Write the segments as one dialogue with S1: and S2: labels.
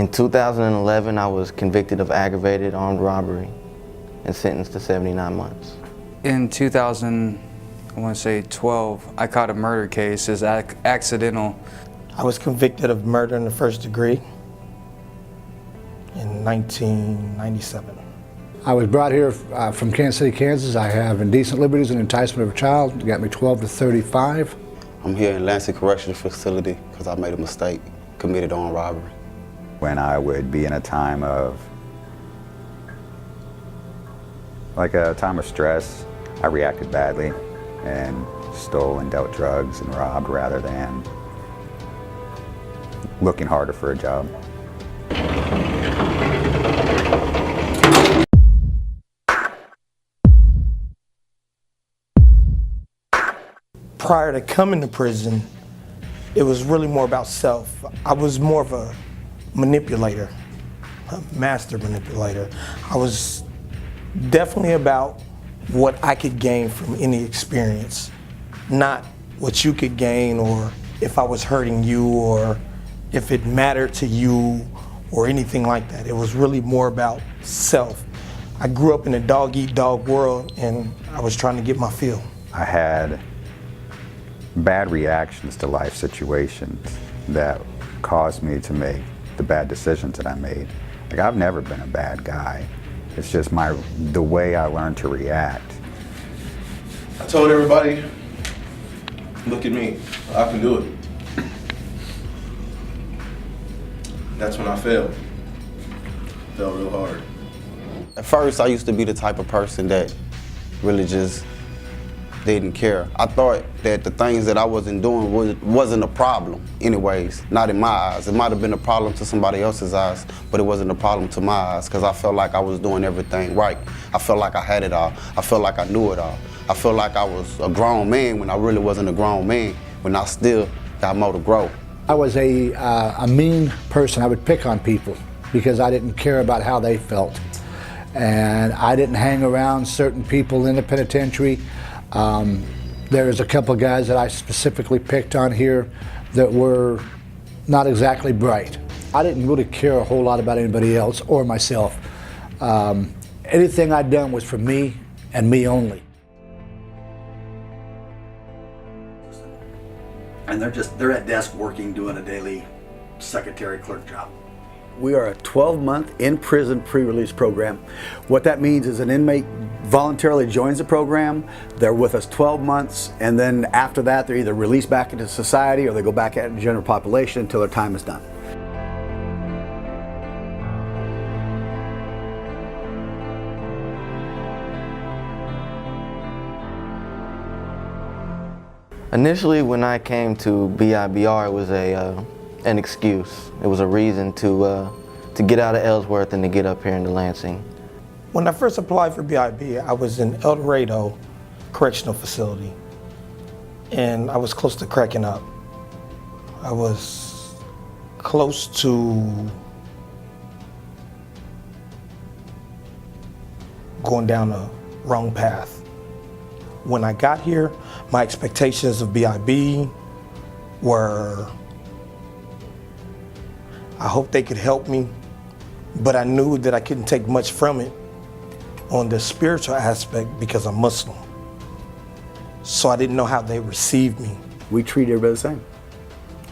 S1: In 2011, I was convicted of aggravated armed robbery and sentenced to 79 months.
S2: In 2012, I caught a murder case as accidental.
S3: I was convicted of murder in the first degree in 1997.
S4: I was brought here from Kansas City, Kansas. I have indecent liberties and enticement of a child. It got me 12 to 35.
S5: I'm here in Lansing Correctional Facility because I made a mistake, committed armed robbery.
S6: When I would be in a time of, like a time of stress, I reacted badly and stole and dealt drugs and robbed rather than looking harder for a job.
S3: Prior to coming to prison, it was really more about self. I was more of a manipulator, a master manipulator. I was definitely about what I could gain from any experience, not what you could gain or if I was hurting you or if it mattered to you or anything like that. It was really more about self. I grew up in a dog-eat-dog world and I was trying to get my fill.
S6: I had bad reactions to life situations that caused me to make the bad decisions that I made. Like, I've never been a bad guy. It's just the way I learned to react.
S7: I told everybody, look at me, I can do it. That's when I failed. Fell real hard.
S5: At first, I used to be the type of person that really just didn't care. I thought that the things that I wasn't doing wasn't a problem anyways, not in my eyes. It might have been a problem to somebody else's eyes, but it wasn't a problem to my eyes because I felt like I was doing everything right. I felt like I had it all. I felt like I knew it all. I felt like I was a grown man when I really wasn't a grown man, when I still got more to grow.
S4: I was a mean person. I would pick on people because I didn't care about how they felt. And I didn't hang around certain people in the penitentiary. There's a couple of guys that I specifically picked on here that were not exactly bright. I didn't really care a whole lot about anybody else or myself. Anything I'd done was for me and me only.
S8: And they're at desk working, doing a daily secretary clerk job.
S9: We are a 12-month in-prison pre-release program. What that means is an inmate voluntarily joins the program, they're with us 12 months, and then after that they're either released back into society or they go back out into the general population until their time is done.
S1: Initially, when I came to BIBR, it was an excuse. It was a reason to get out of Ellsworth and to get up here into Lansing.
S3: When I first applied for BIB, I was in El Dorado Correctional Facility, and I was close to cracking up. I was close to going down the wrong path. When I got here, my expectations of BIB were, I hope they could help me, but I knew that I couldn't take much from it on the spiritual aspect because I'm Muslim. So I didn't know how they received me.
S9: We treat everybody the same.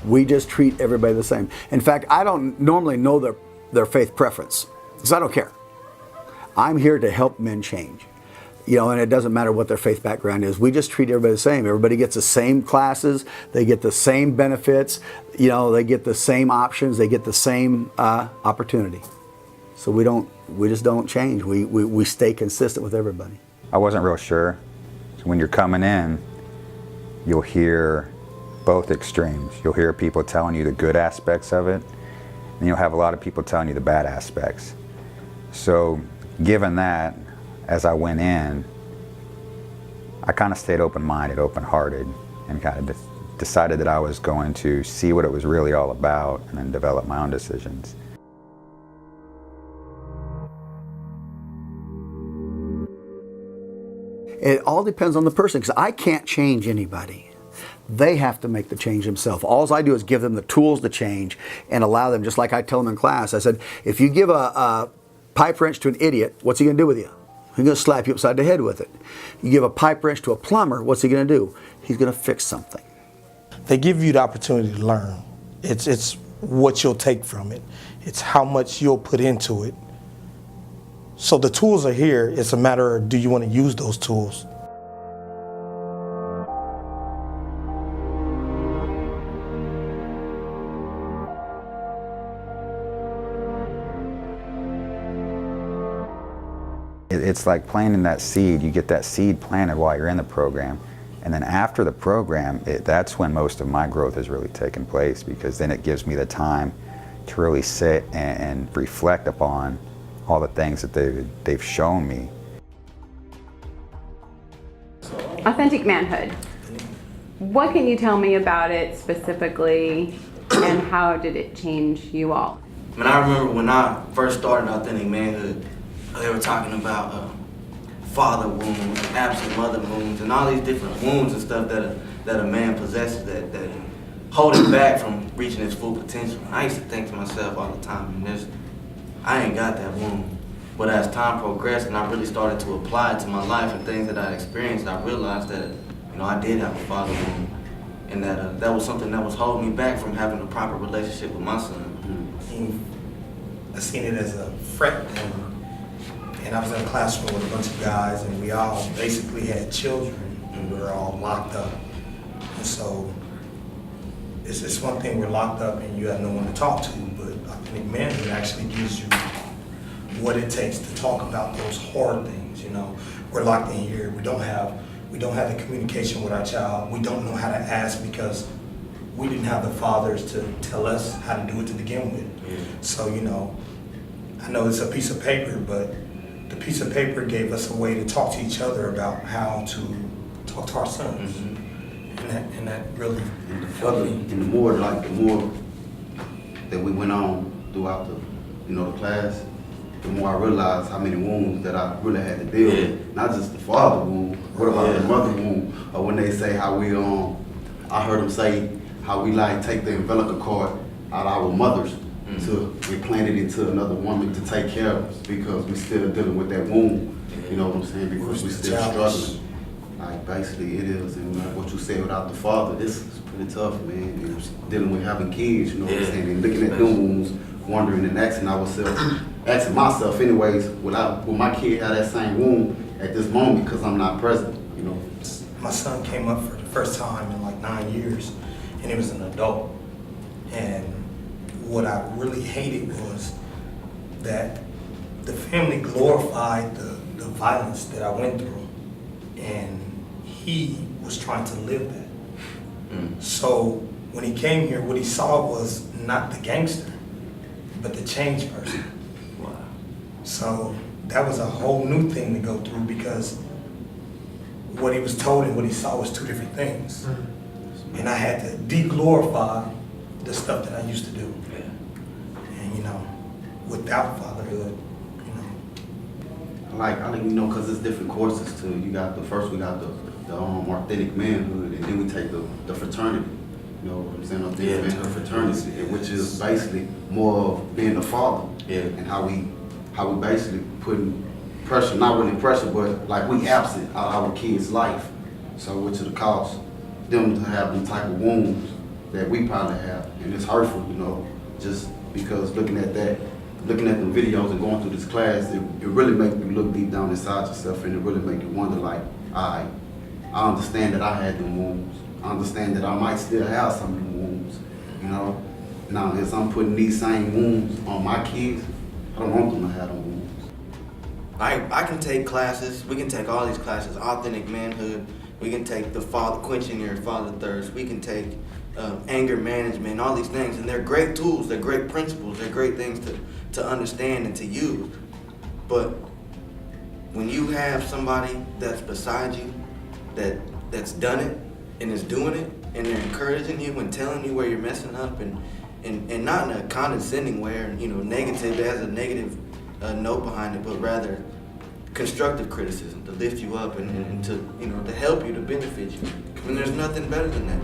S9: We just treat everybody the same. In fact, I don't normally know their faith preference, because I don't care. I'm here to help men change. You know, and it doesn't matter what their faith background is. We just treat everybody the same. Everybody gets the same classes, they get the same benefits, you know, they get the same options, they get the same opportunity. So we just don't change. We stay consistent with everybody.
S6: I wasn't real sure. So when you're coming in, you'll hear both extremes. You'll hear people telling you the good aspects of it, and you'll have a lot of people telling you the bad aspects. So given that, as I went in, I kind of stayed open-minded, open-hearted, and kind of decided that I was going to see what it was really all about and then develop my own decisions.
S9: It all depends on the person, because I can't change anybody. They have to make the change themselves. All I do is give them the tools to change and allow them, just like I tell them in class. I said, if you give a pipe wrench to an idiot, what's he going to do with you? He's going to slap you upside the head with it. You give a pipe wrench to a plumber, what's he going to do? He's going to fix something.
S3: They give you the opportunity to learn. It's what you'll take from it. It's how much you'll put into it. So the tools are here. It's a matter of, do you want to use those tools?
S6: It's like planting that seed. You get that seed planted while you're in the program. And then after the program, that's when most of my growth has really taken place, because then it gives me the time to really sit and reflect upon all the things that they've shown me.
S10: Authentic Manhood. What can you tell me about it specifically, and how did it change you all?
S1: I mean, I remember when I first started Authentic Manhood, they were talking about father wounds, absent mother wounds, and all these different wounds and stuff that a man possesses that hold him back from reaching his full potential. I used to think to myself all the time, I ain't got that wound. But as time progressed and I really started to apply it to my life and things that I experienced, I realized that I did have a father wound, and that was something that was holding me back from having a proper relationship with my son.
S3: I seen it as a fret thing. And I was in a classroom with a bunch of guys, and we all basically had children, and we were all locked up. And so it's one thing we're locked up and you have no one to talk to, but Authentic Manhood actually gives you what it takes to talk about those hard things. We're locked in here. We don't have the communication with our child. We don't know how to ask because we didn't have the fathers to tell us how to do it to begin with. Yeah. So I know it's a piece of paper, but the piece of paper gave us a way to talk to each other about how to talk to our sons. Mm-hmm. And that really helped me.
S5: And the more that we went on throughout the class, the more I realized how many wounds that I really had to deal with. Not just the father wound, what about the mother wound? Or when they say how we I heard them say how we take the umbilical cord out of our mothers to replant it into another woman to take care of us, because we're still dealing with that wound. You know what I'm saying? Because we're still struggling. Basically it is, and what you said without the father, this is pretty tough, man. And dealing with having kids, you know what I'm saying? And looking at them wounds, wondering and asking myself anyways, will my kid have that same wound at this moment because I'm not present,
S3: My son came up for the first time in 9 years, and he was an adult. And what I really hated was that the family glorified the violence that I went through, and he was trying to live that. So when he came here, what he saw was not the gangster, but the changed person. Wow. So that was a whole new thing to go through, because what he was told and what he saw was two different things. And I had to de-glorify the stuff that I used to do. Yeah. And without fatherhood,
S5: I think because it's different courses too. We got the Authentic Manhood, and then we take the fraternity. You know what I'm saying? Authentic Manhood fraternity, which is basically more of being a father. Yeah. And how we basically putting pressure, not really pressure, but we absent out of our kids' life. So which it'll cause them to have them type of wounds that we probably have, and it's hurtful, just because looking at the videos and going through this class, it really makes you look deep down inside yourself, and it really makes you wonder, I understand that I had them wounds. I understand that I might still have some of them wounds, Now, as I'm putting these same wounds on my kids, I don't want them to have them wounds.
S1: I can take classes, we can take all these classes, Authentic Manhood, we can take quenching your father thirst, we can take anger management, all these things, and they're great tools, they're great principles, they're great things to understand and to use. But when you have somebody that's beside you that's done it and is doing it, and they're encouraging you and telling you where you're messing up, and not in a condescending way or negative, it has a negative note behind it, but rather constructive criticism to lift you up and to help you, to benefit you. And there's nothing better than that.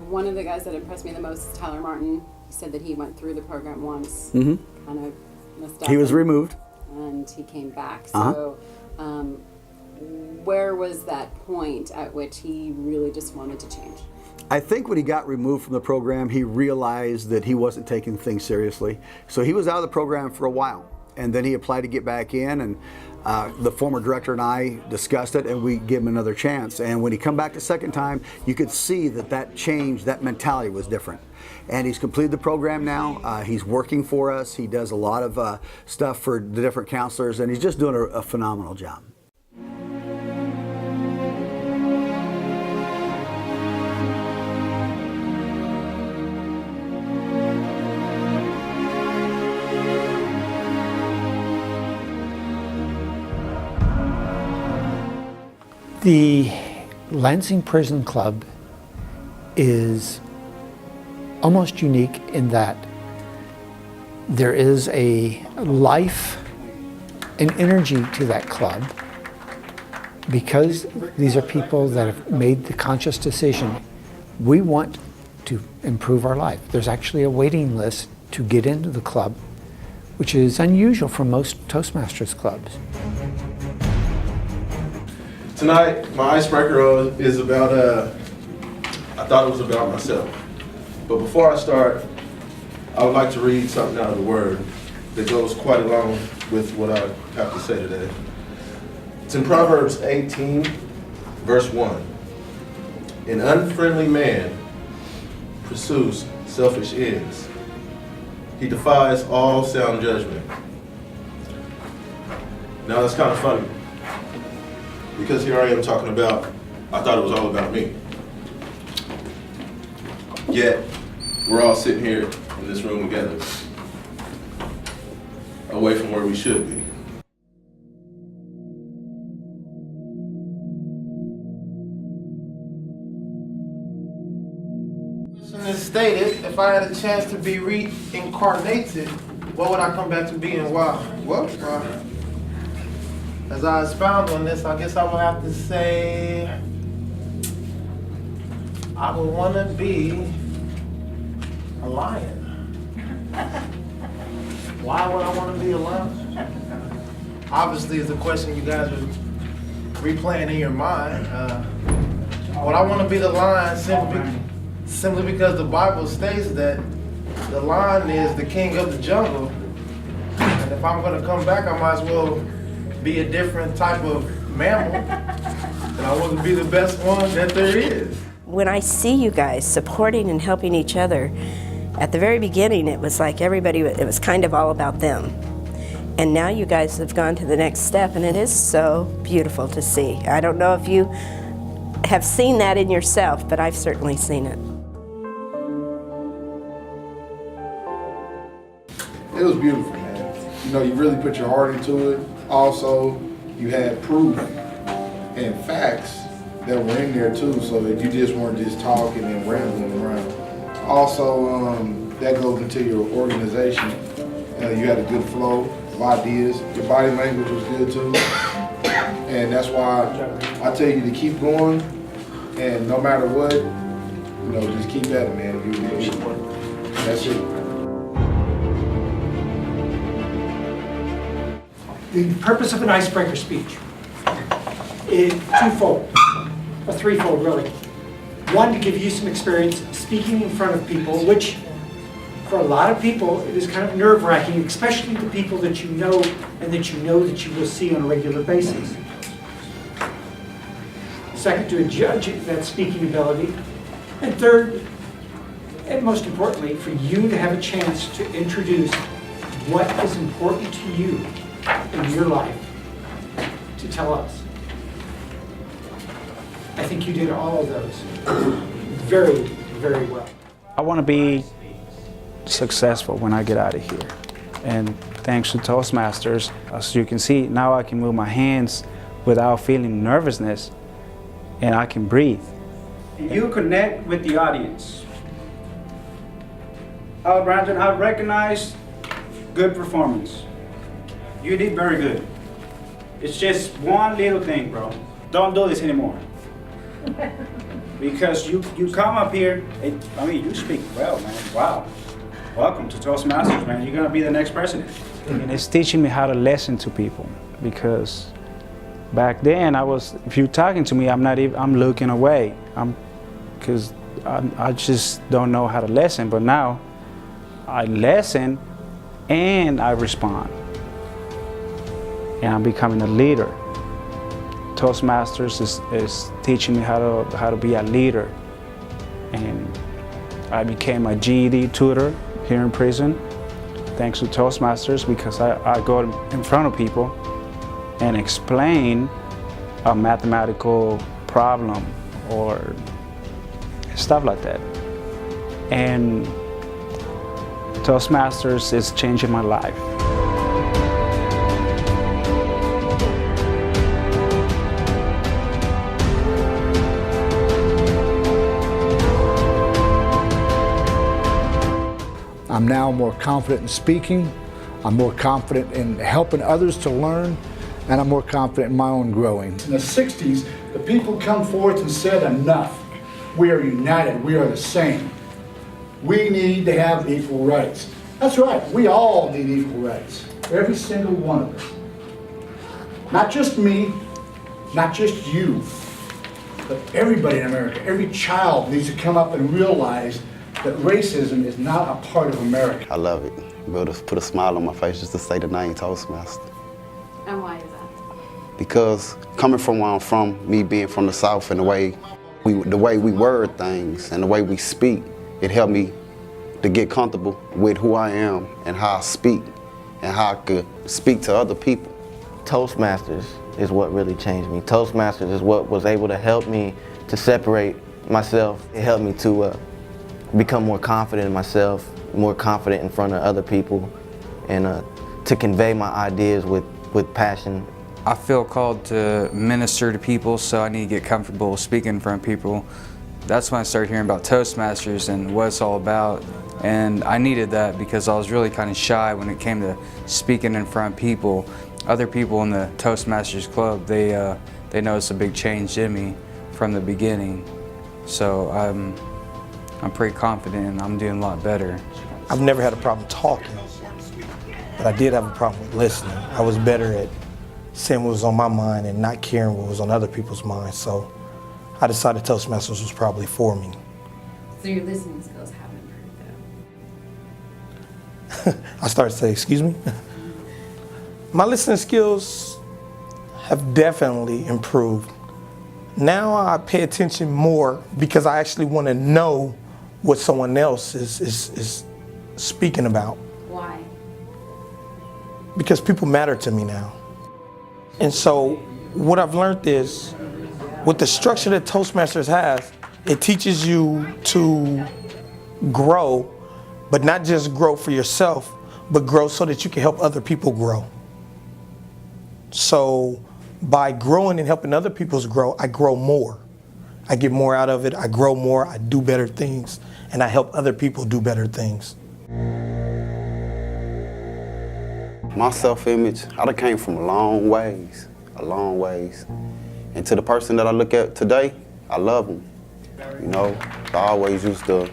S10: One of the guys that impressed me the most is Tyler Martin. He said that he went through the program once,
S9: Mhm.
S10: kind of messed up.
S9: He was removed.
S10: And he came back.
S9: Uh-huh.
S10: So, where was that point at which he really just wanted to change?
S9: I think when he got removed from the program, he realized that he wasn't taking things seriously. So he was out of the program for a while. And then he applied to get back in, and the former director and I discussed it, and we gave him another chance. And when he come back the second time, you could see that that change, that mentality was different. And he's completed the program now. He's working for us. He does a lot of stuff for the different counselors, and he's just doing a phenomenal job.
S11: The Lansing Prison Club is almost unique in that there is a life and energy to that club because these are people that have made the conscious decision. We want to improve our life. There's actually a waiting list to get into the club, which is unusual for most Toastmasters clubs.
S7: Tonight, my icebreaker is about, I thought it was about myself. But before I start, I would like to read something out of the Word that goes quite along with what I have to say today. It's in Proverbs 18, verse 1. An unfriendly man pursues selfish ends. He defies all sound judgment. Now that's kind of funny, because here I am talking about, I thought it was all about me. Yet, we're all sitting here in this room together, away from where we should be.
S12: It's stated, if I had a chance to be reincarnated, what would I come back to be and why? Well, as I expound on this, I guess I would have to say I would want to be a lion. Why would I want to be a lion? Obviously, it's a question you guys are replaying in your mind. Would I want to be the lion simply because the Bible states that the lion is the king of the jungle, and if I'm going to come back, I might as well be a different type of mammal, and I want to be the best one that there is.
S13: When I see you guys supporting and helping each other, at the very beginning it was like everybody, it was kind of all about them. And now you guys have gone to the next step, and it is so beautiful to see. I don't know if you have seen that in yourself, but I've certainly seen it.
S14: It was beautiful, man. You know, you really put your heart into it. Also, you had proof and facts that were in there too, so that you just weren't just talking and rambling around. Also, that goes into your organization. You had a good flow of ideas. Your body language was good too. And that's why I tell you to keep going, and no matter what, you know, just keep at it, man. That's it.
S11: The purpose of an icebreaker speech is twofold, or threefold really. One, to give you some experience speaking in front of people, which for a lot of people it is kind of nerve-wracking, especially the people that you know and that you know that you will see on a regular basis. Second, to judge that speaking ability. And third, and most importantly, for you to have a chance to introduce what is important to you in your life to tell us. I think you did all of those very, very well.
S15: I want to be successful when I get out of here. And thanks to Toastmasters, as you can see, now I can move my hands without feeling nervousness. and I can breathe.
S16: You connect with the audience. Brandon, I recognize good performance. You did very good. It's just one little thing, bro. Don't do this anymore. Because you come up here, you speak well, man. Wow. Welcome to Toastmasters, man. You're gonna be the next president. And it's teaching me how to listen to people, because back then if you're talking to me, I'm looking away. Because I just don't know how to listen, but now I listen and I respond. And I'm becoming a leader. Toastmasters is teaching me how to be a leader. And I became a GED tutor here in prison, thanks to Toastmasters, because I go in front of people and explain a mathematical problem or stuff like that. And Toastmasters is changing my life.
S4: I'm now more confident in speaking, I'm more confident in helping others to learn, and I'm more confident in my own growing.
S17: In the 60s, the people come forth and said, enough. We are united, we are the same. We need to have equal rights. That's right, we all need equal rights. Every single one of us. Not just me, not just you, but everybody in America, every child needs to come up and realize that racism is not a part of America.
S5: I love it. Be able to put a smile on my face just to say the name Toastmaster.
S10: And why is that?
S5: Because coming from where I'm from, me being from the South, and the way we word things and the way we speak, it helped me to get comfortable with who I am and how I speak and how I could speak to other people.
S1: Toastmasters is what really changed me. Toastmasters is what was able to help me to separate myself. It helped me to become more confident in myself, more confident in front of other people, and to convey my ideas with passion.
S2: I feel called to minister to people, so I need to get comfortable speaking in front of people. That's when I started hearing about Toastmasters and what it's all about. And I needed that because I was really kind of shy when it came to speaking in front of people. Other people in the Toastmasters Club, they noticed a big change in me from the beginning. So I'm pretty confident and I'm doing a lot better.
S3: I've never had a problem talking, but I did have a problem with listening. I was better at saying what was on my mind and not caring what was on other people's minds. So I decided Toastmasters was probably for me.
S10: So your listening skills have improved, though?
S3: I started to say, excuse me? My listening skills have definitely improved. Now I pay attention more because I actually want to know what someone else is speaking about.
S10: Why?
S3: Because people matter to me now. And so what I've learned is, with the structure that Toastmasters has, it teaches you to grow, but not just grow for yourself, but grow so that you can help other people grow. So by growing and helping other people grow, I grow more. I get more out of it, I grow more, I do better things, and I help other people do better things.
S5: My self-image, I done came from a long ways. And to the person that I look at today, I love them. You know, I always used to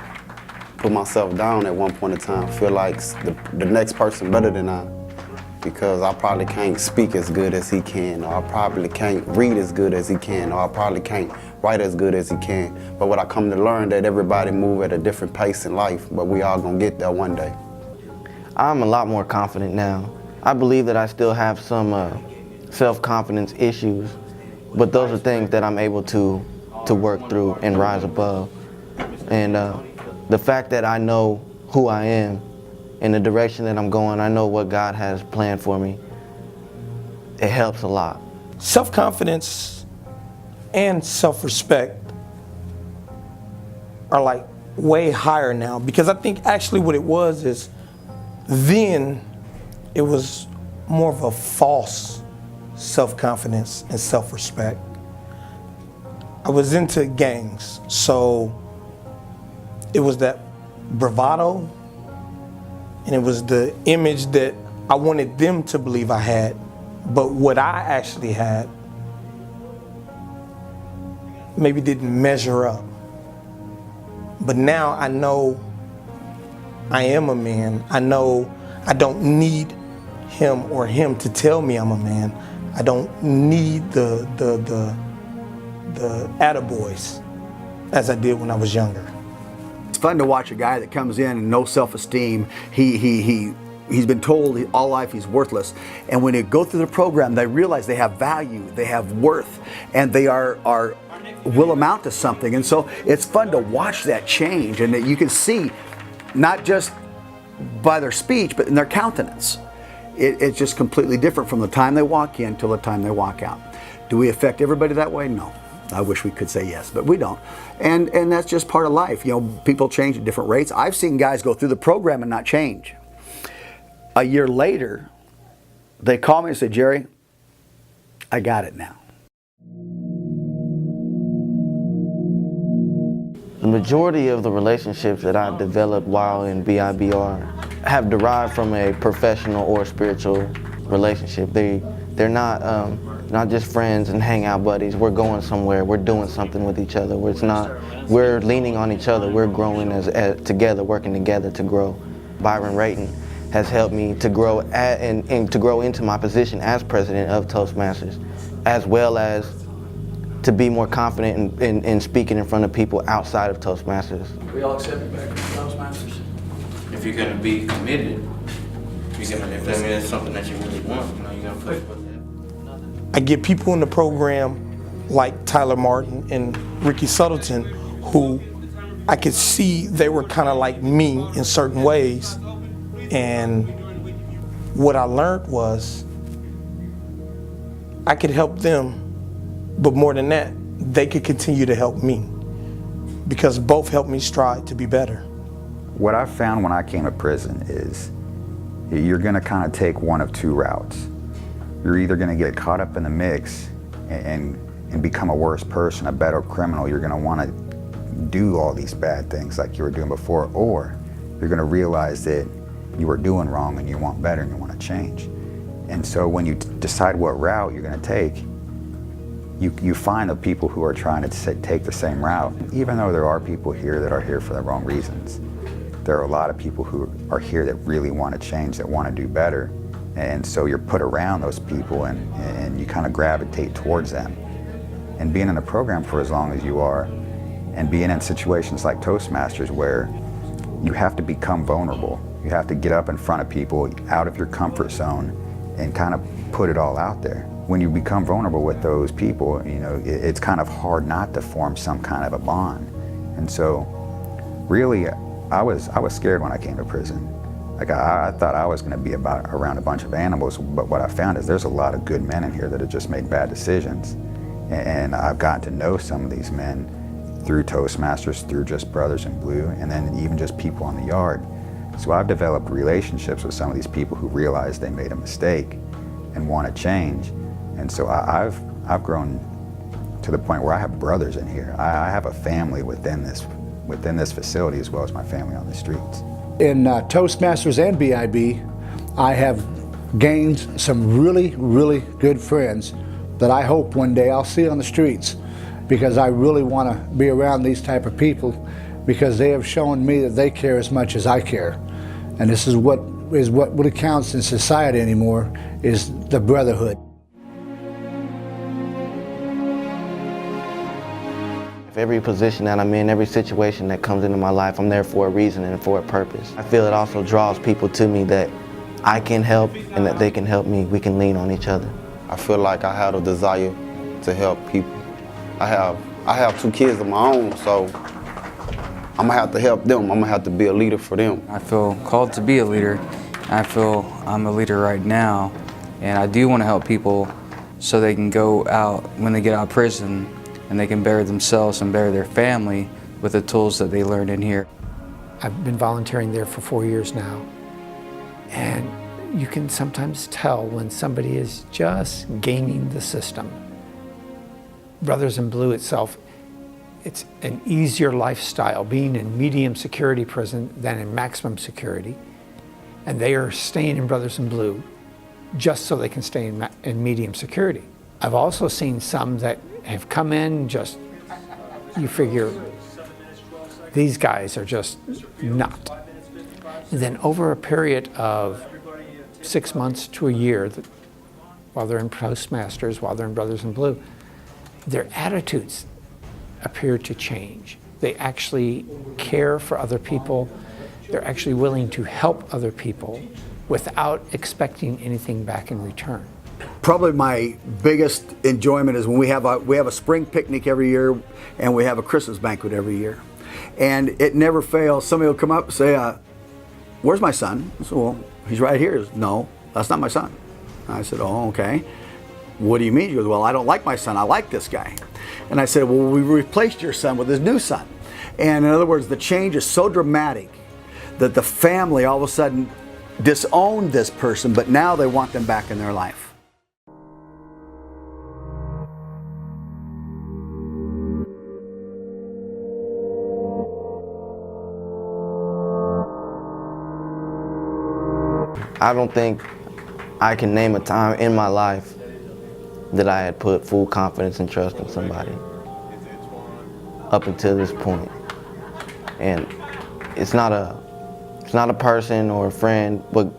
S5: put myself down at one point in time, feel like the next person better than I, because I probably can't speak as good as he can, or I probably can't read as good as he can, or I probably can't write as good as he can. But what I come to learn, that everybody move at a different pace in life, but we all gonna get there one day.
S1: I'm a lot more confident now. I believe that I still have some self-confidence issues, but those are things that I'm able to work through and rise above. And the fact that I know who I am and the direction that I'm going, I know what God has planned for me, it helps a lot.
S3: Self-confidence and self-respect are like way higher now, because I think actually what it was is, then it was more of a false self-confidence and self-respect. I was into gangs, so it was that bravado, and it was the image that I wanted them to believe I had, but what I actually had maybe didn't measure up. But now I know I am a man. I know I don't need him or him to tell me I'm a man. I don't need the attaboys as I did when I was younger.
S9: It's fun to watch a guy that comes in and no self-esteem. He's been told all life he's worthless, and when they go through the program, they realize they have value, they have worth, and they will amount to something. And so it's fun to watch that change, and that you can see not just by their speech, but in their countenance. It's just completely different from the time they walk in till the time they walk out. Do we affect everybody that way? No. I wish we could say yes, but we don't. And that's just part of life. You know, people change at different rates. I've seen guys go through the program and not change. A year later, they call me and say, Jerry, I got it now.
S1: The majority of the relationships that I've developed while in BIBR have derived from a professional or spiritual relationship. They're not just friends and hangout buddies. We're going somewhere. We're doing something with each other. We're leaning on each other. We're growing together, working together to grow. Byron Rayton has helped me to grow and to grow into my position as president of Toastmasters, as well as to be more confident in speaking in front of people outside of Toastmasters.
S18: We all accept you back from Toastmasters.
S1: If you're gonna be committed, if that's something that you really want, you're gonna push for that.
S3: I get people in the program like Tyler Martin and Ricky Suttleton who I could see they were kind of like me in certain ways. And what I learned was I could help them, but more than that, they could continue to help me because both helped me strive to be better.
S6: What I found when I came to prison is you're going to kind of take one of two routes. You're either going to get caught up in the mix and become a worse person, a better criminal. You're going to want to do all these bad things like you were doing before, or you're going to realize that you were doing wrong and you want better and you want to change. And so when you decide what route you're going to take, you find the people who are trying to take the same route. Even though there are people here that are here for the wrong reasons, there are a lot of people who are here that really want to change, that want to do better. And so you're put around those people and you kind of gravitate towards them. And being in the program for as long as you are, and being in situations like Toastmasters where you have to become vulnerable, you have to get up in front of people out of your comfort zone and kind of put it all out there. When you become vulnerable with those people, you know, it's kind of hard not to form some kind of a bond. And so really, I was scared when I came to prison. Like I thought I was going to be around a bunch of animals, but what I found is there's a lot of good men in here that have just made bad decisions. And I've gotten to know some of these men through Toastmasters, through just Brothers in Blue, and then even just people on the yard. So I've developed relationships with some of these people who realize they made a mistake and want to change. And so I've grown to the point where I have brothers in here. I have a family within this facility as well as my family on the streets.
S4: In Toastmasters and BIB, I have gained some really, really good friends that I hope one day I'll see on the streets, because I really want to be around these type of people because they have shown me that they care as much as I care. And this is what really counts in society anymore, is the brotherhood.
S1: Every position that I'm in, every situation that comes into my life, I'm there for a reason and for a purpose. I feel it also draws people to me that I can help and that they can help me. We can lean on each other.
S5: I feel like I have a desire to help people. I have 2 kids of my own, so I'm gonna have to help them. I'm gonna have to be a leader for them.
S2: I feel called to be a leader. I feel I'm a leader right now, and I do want to help people so they can go out when they get out of prison and they can better themselves and better their family with the tools that they learned in here.
S11: I've been volunteering there for 4 years now, and you can sometimes tell when somebody is just gaming the system. Brothers in Blue itself it's an easier lifestyle being in medium security prison than in maximum security. And they are staying in Brothers in Blue just so they can stay in medium security. I've also seen some that have come in just, you figure, these guys are just not. And then over a period of 6 months to a year, while they're in Toastmasters, while they're in Brothers in Blue, their attitudes appear to change. They actually care for other people. They're actually willing to help other people without expecting anything back in return.
S9: Probably my biggest enjoyment is when we have a spring picnic every year and we have a Christmas banquet every year. And it never fails. Somebody will come up and say, where's my son? I said, well, he's right here. No, that's not my son. I said, oh, okay. What do you mean? He goes, well, I don't like my son. I like this guy. And I said, well, we replaced your son with his new son. And in other words, the change is so dramatic that the family all of a sudden disowned this person, but now they want them back in their life.
S1: I don't think I can name a time in my life that I had put full confidence and trust in somebody up until this point. And it's not a person or a friend, but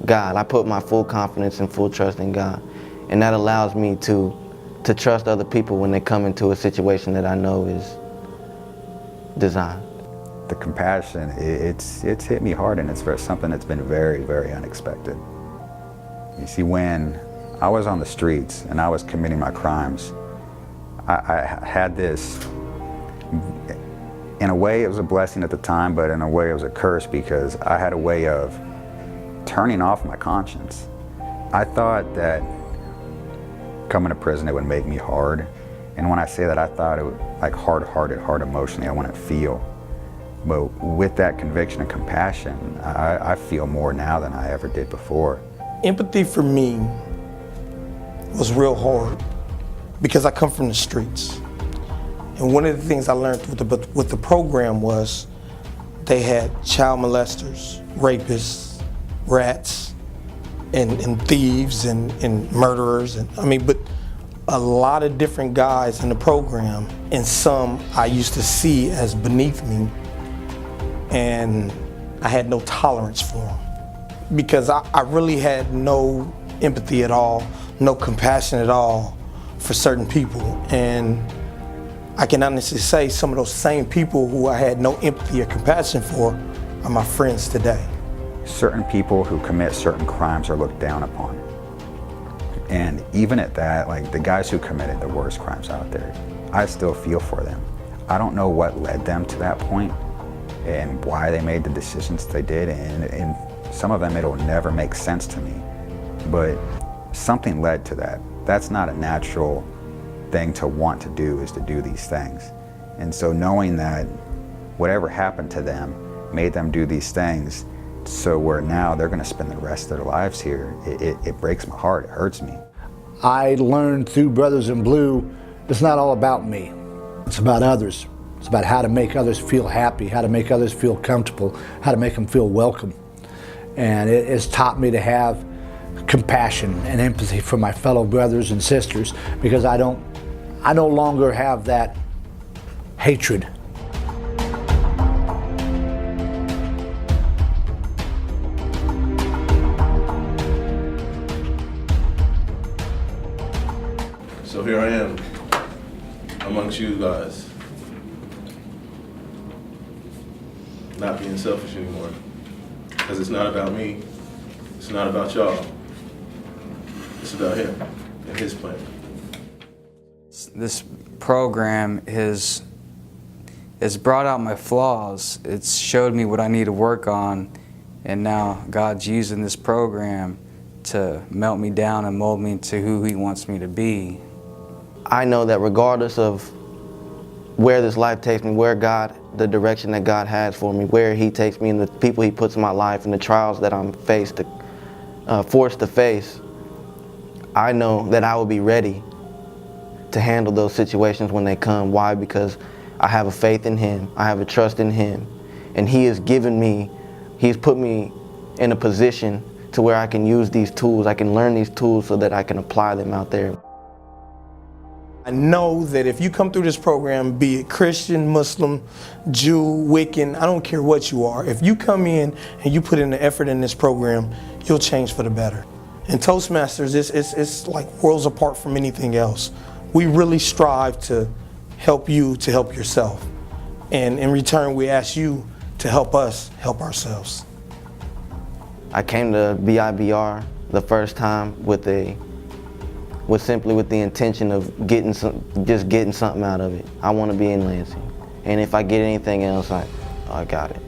S1: God. I put my full confidence and full trust in God. And that allows me to trust other people when they come into a situation that I know is designed.
S6: The compassion, it's hit me hard, and it's for something that's been very, very unexpected. You see, when I was on the streets and I was committing my crimes, I had this, in a way it was a blessing at the time, but in a way it was a curse, because I had a way of turning off my conscience. I thought that coming to prison, it would make me hard. And when I say that, I thought it would, like, hard-hearted, hard emotionally, I wouldn't feel. But with that conviction and compassion, I feel more now than I ever did before.
S3: Empathy for me was real hard because I come from the streets. And one of the things I learned with the program was they had child molesters, rapists, rats, and thieves and murderers. But a lot of different guys in the program, and some I used to see as beneath me, and I had no tolerance for them because I really had no empathy at all, no compassion at all for certain people. And I can honestly say some of those same people who I had no empathy or compassion for are my friends today.
S6: Certain people who commit certain crimes are looked down upon. And even at that, like the guys who committed the worst crimes out there, I still feel for them. I don't know what led them to that point and why they made the decisions they did, and some of them it'll never make sense to me, but something led to that. That's not a natural thing to want to do, is to do these things. And so knowing that whatever happened to them made them do these things, so where now they're going to spend the rest of their lives here, it breaks my heart, it hurts me.
S4: I learned through Brothers in Blue, it's not all about me, it's about others. It's about how to make others feel happy, how to make others feel comfortable, how to make them feel welcome. And it has taught me to have compassion and empathy for my fellow brothers and sisters, because I no longer have that hatred.
S7: So here I am amongst you guys, not being selfish anymore, because it's not about me, it's not about y'all, it's about him and his plan.
S2: This program has brought out my flaws. It's showed me what I need to work on, and now God's using this program to melt me down and mold me into who He wants me to be.
S1: I know that regardless of where this life takes me, the direction that God has for me, where He takes me and the people He puts in my life and the trials that I'm forced to face, I know that I will be ready to handle those situations when they come. Why? Because I have a faith in Him. I have a trust in Him. And He has given me, He's put me in a position to where I can use these tools. I can learn these tools so that I can apply them out there.
S3: I know that if you come through this program, be it Christian, Muslim, Jew, Wiccan, I don't care what you are, if you come in and you put in the effort in this program, you'll change for the better. And Toastmasters, it's like worlds apart from anything else. We really strive to help you to help yourself. And in return, we ask you to help us help ourselves.
S1: I came to BIBR the first time simply with the intention of just getting something out of it. I want to be in Lansing. And if I get anything else, I got it.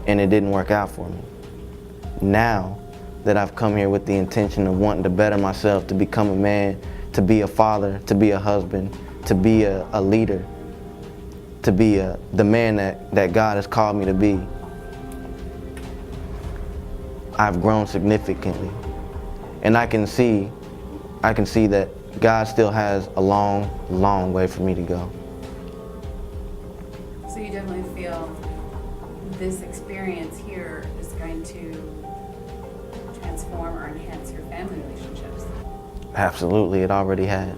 S1: And it didn't work out for me. Now that I've come here with the intention of wanting to better myself, to become a man, to be a father, to be a husband, to be a leader, to be the man that God has called me to be, I've grown significantly. And I can see that God still has a long, long way for me to go.
S10: So you definitely feel this experience here is going to transform or enhance your family relationships?
S1: Absolutely, it already has.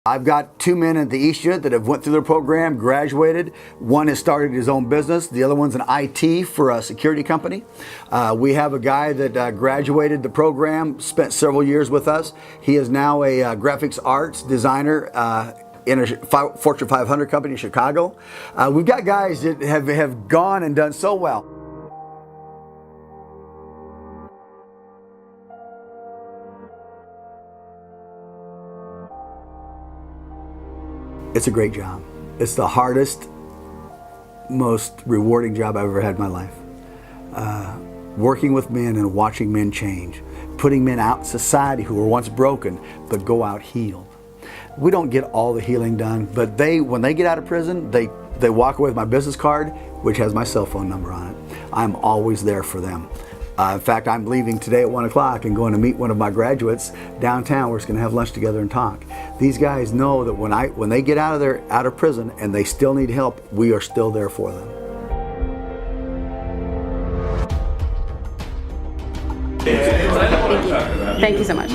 S9: I've got 2 men at the East Unit that have went through their program, graduated. One has started his own business. The other one's an IT for a security company. We have a guy that graduated the program, spent several years with us. He is now a graphics arts designer in a Fortune 500 company in Chicago. We've got guys that have gone and done so well. It's a great job. It's the hardest, most rewarding job I've ever had in my life. Working with men and watching men change, putting men out in society who were once broken, but go out healed. We don't get all the healing done, but when they get out of prison, they walk away with my business card, which has my cell phone number on it. I'm always there for them. In fact, I'm leaving today at 1 o'clock and going to meet one of my graduates downtown. We're just going to have lunch together and talk. These guys know that when they get out of prison and they still need help, we are still there for them.
S10: Thank you so much.